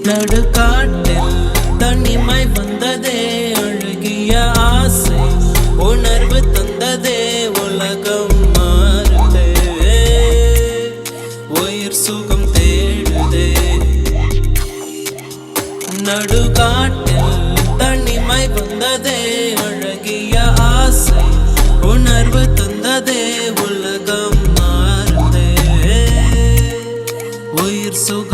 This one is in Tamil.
நடுக்காட்டில் தனிமை வந்ததே அழகிய ஆசை உணர்வு தந்ததே உலகம் மாறுதே உயிர் சுகம் தேடுதே நடுக்காட்டில் தனிமை வந்ததே அழகிய ஆசை உணர்வு தந்ததே உலகம் மாறுதே உயிர் சுகம்